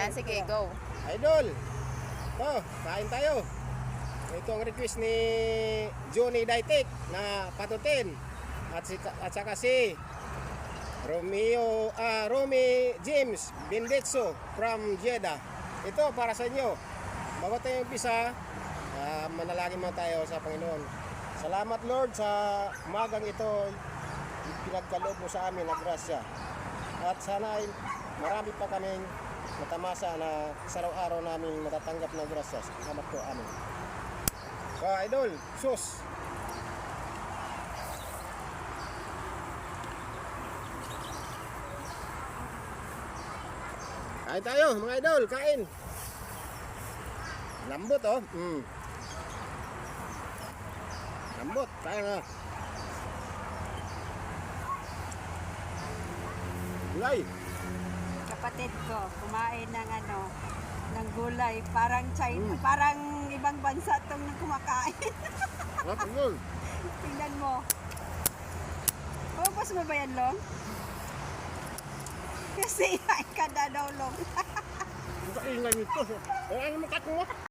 Ayan, sige, go. Idol. Oh, kain tayo. Ito ang request ni Johnny Daitek na patutin. At saka si Romy James Bendetso from Jeddah. Ito para sa inyo. Bago tayo umpisa, manalangin mo tayo sa Panginoon. Salamat Lord sa umagang ito, pinagkaloob mo sa amin na grasya. At sana ay marami pa kaming matamasa na sa araw-araw namin matatanggap na grasya. Salamat po, amin. Idol, sus. Kain tayo mga idol, kain. Lambot oh. Lambot, kain na. Gulay. Kapatid ko, kumain ng ng gulay. Parang China, parang ibang bansa itong kumakain. Yun. Tingnan mo. Pumpas mo ba yan, Long? Kasi ay kada daw, Long. Ang kaingay nito. Ano mo kat mo?